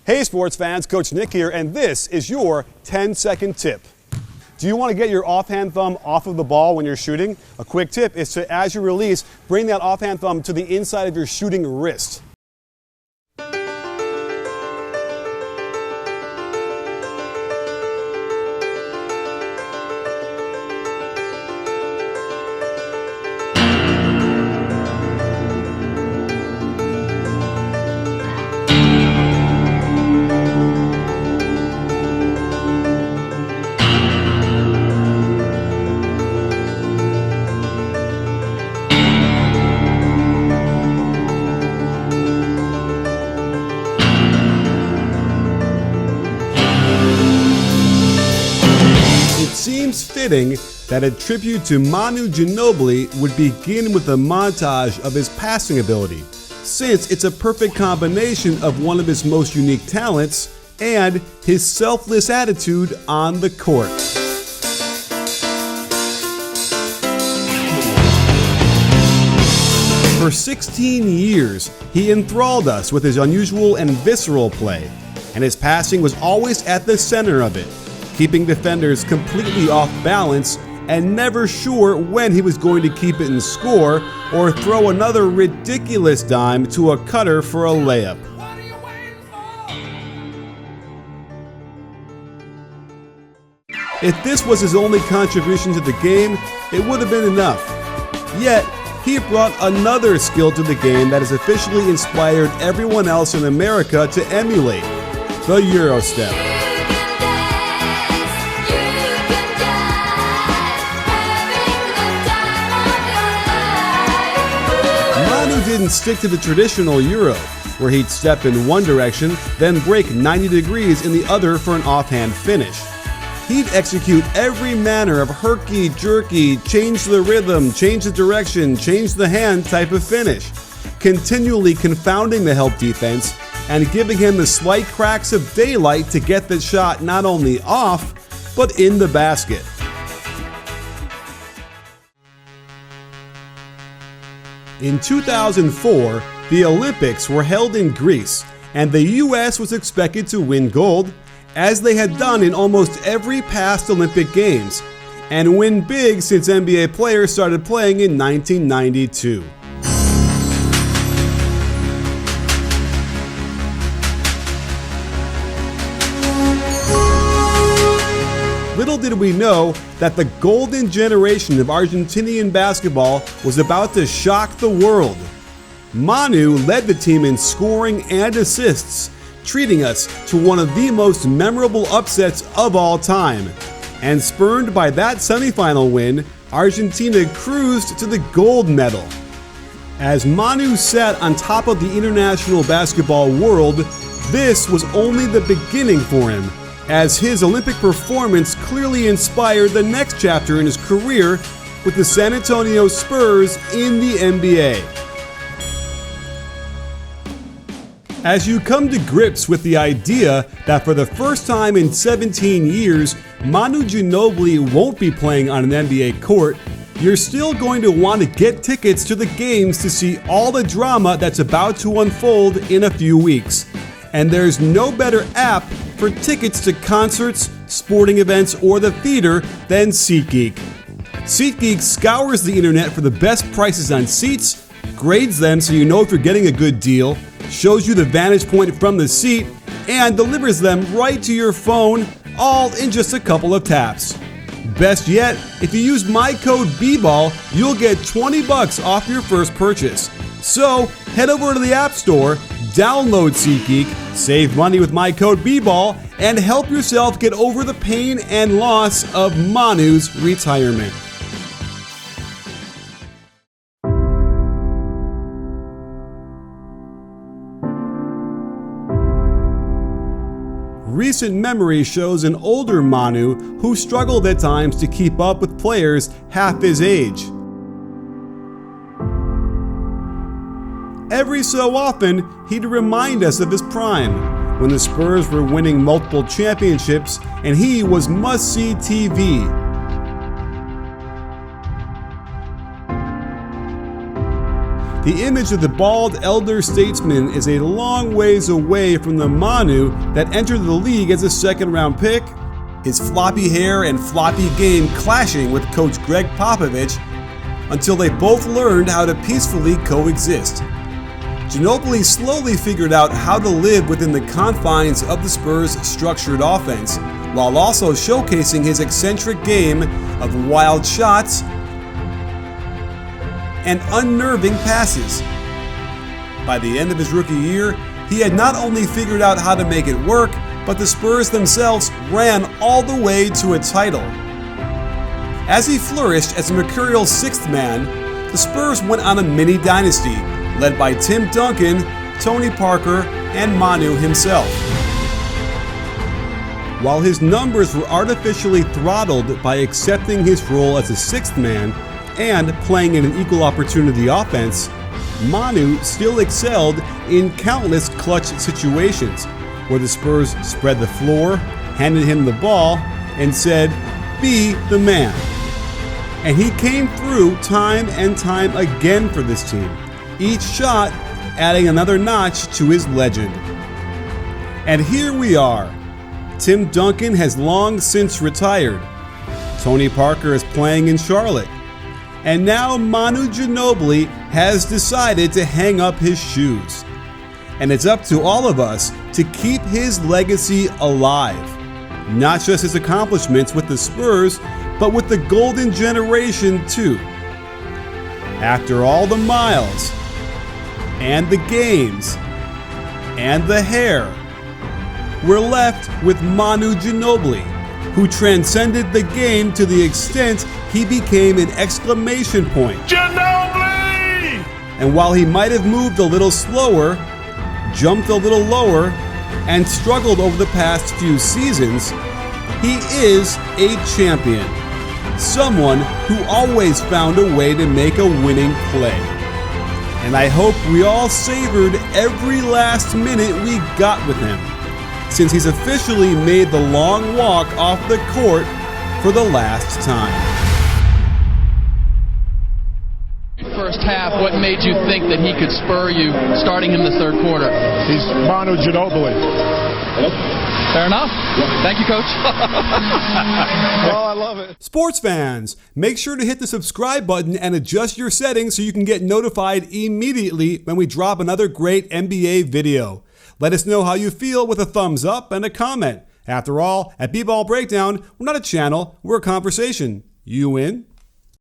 Hey sports fans, Coach Nick here, and this is your 10-second tip. Do you want to get your offhand thumb off of the ball when you're shooting? A quick tip is to, as you release, bring that offhand thumb to the inside of your shooting wrist. It seems fitting that a tribute to Manu Ginobili would begin with a montage of his passing ability, since it's a perfect combination of one of his most unique talents and his selfless attitude on the court. For 16 years, he enthralled us with his unusual and visceral play, and his passing was always at the center of it, keeping defenders completely off balance and never sure when he was going to keep it and score or throw another ridiculous dime to a cutter for a layup. If this was his only contribution to the game, it would have been enough. Yet, he brought another skill to the game that has officially inspired everyone else in America to emulate: the Euro step. Manu didn't stick to the traditional Euro, where he'd step in one direction, then break 90 degrees in the other for an offhand finish. He'd execute every manner of herky-jerky, change the rhythm, change the direction, change the hand type of finish, continually confounding the help defense and giving him the slight cracks of daylight to get the shot not only off, but in the basket. In 2004, the Olympics were held in Greece, and the U.S. was expected to win gold, as they had done in almost every past Olympic Games, and win big since NBA players started playing in 1992. Little did we know that the golden generation of Argentinian basketball was about to shock the world. Manu led the team in scoring and assists, treating us to one of the most memorable upsets of all time. And spurned by that semifinal win, Argentina cruised to the gold medal. As Manu sat on top of the international basketball world, this was only the beginning for him, as his Olympic performance clearly inspired the next chapter in his career with the San Antonio Spurs in the NBA. As you come to grips with the idea that for the first time in 17 years, Manu Ginobili won't be playing on an NBA court, you're still going to want to get tickets to the games to see all the drama that's about to unfold in a few weeks. And there's no better app for tickets to concerts, sporting events, or the theater than SeatGeek. SeatGeek scours the internet for the best prices on seats, grades them so you know if you're getting a good deal, shows you the vantage point from the seat, and delivers them right to your phone, all in just a couple of taps. Best yet, if you use my code BBall, you'll get $20 off your first purchase. So head over to the App Store, download SeatGeek, save money with my code BBall, and help yourself get over the pain and loss of Manu's retirement. Recent memory shows an older Manu who struggled at times to keep up with players half his age. Every so often, he'd remind us of his prime, when the Spurs were winning multiple championships and he was must-see TV. The image of the bald elder statesman is a long ways away from the Manu that entered the league as a second-round pick, his floppy hair and floppy game clashing with Coach Greg Popovich until they both learned how to peacefully coexist. Ginobili slowly figured out how to live within the confines of the Spurs' structured offense, while also showcasing his eccentric game of wild shots and unnerving passes. By the end of his rookie year, he had not only figured out how to make it work, but the Spurs themselves ran all the way to a title. As he flourished as a mercurial sixth man, the Spurs went on a mini dynasty, led by Tim Duncan, Tony Parker, and Manu himself. While his numbers were artificially throttled by accepting his role as a sixth man and playing in an equal opportunity offense, Manu still excelled in countless clutch situations where the Spurs spread the floor, handed him the ball, and said, "Be the man." And he came through time and time again for this team, each shot adding another notch to his legend. And here we are. Tim Duncan has long since retired. Tony Parker is playing in Charlotte. And now Manu Ginobili has decided to hang up his shoes. And it's up to all of us to keep his legacy alive. Not just his accomplishments with the Spurs, but with the golden generation too. After all the miles, and the games, and the hair, we're left with Manu Ginobili, who transcended the game to the extent he became an exclamation point. Ginobili! And while he might have moved a little slower, jumped a little lower, and struggled over the past few seasons, he is a champion. Someone who always found a way to make a winning play. And I hope we all savored every last minute we got with him, since he's officially made the long walk off the court for the last time. First half, what made you think that he could spur you starting in the third quarter? He's Manu Ginobili. Fair enough. Thank you, Coach. Oh, I love it. Sports fans, make sure to hit the subscribe button and adjust your settings so you can get notified immediately when we drop another great NBA video. Let us know how you feel with a thumbs up and a comment. After all, at BBallBreakdown, we're not a channel, we're a conversation. You in?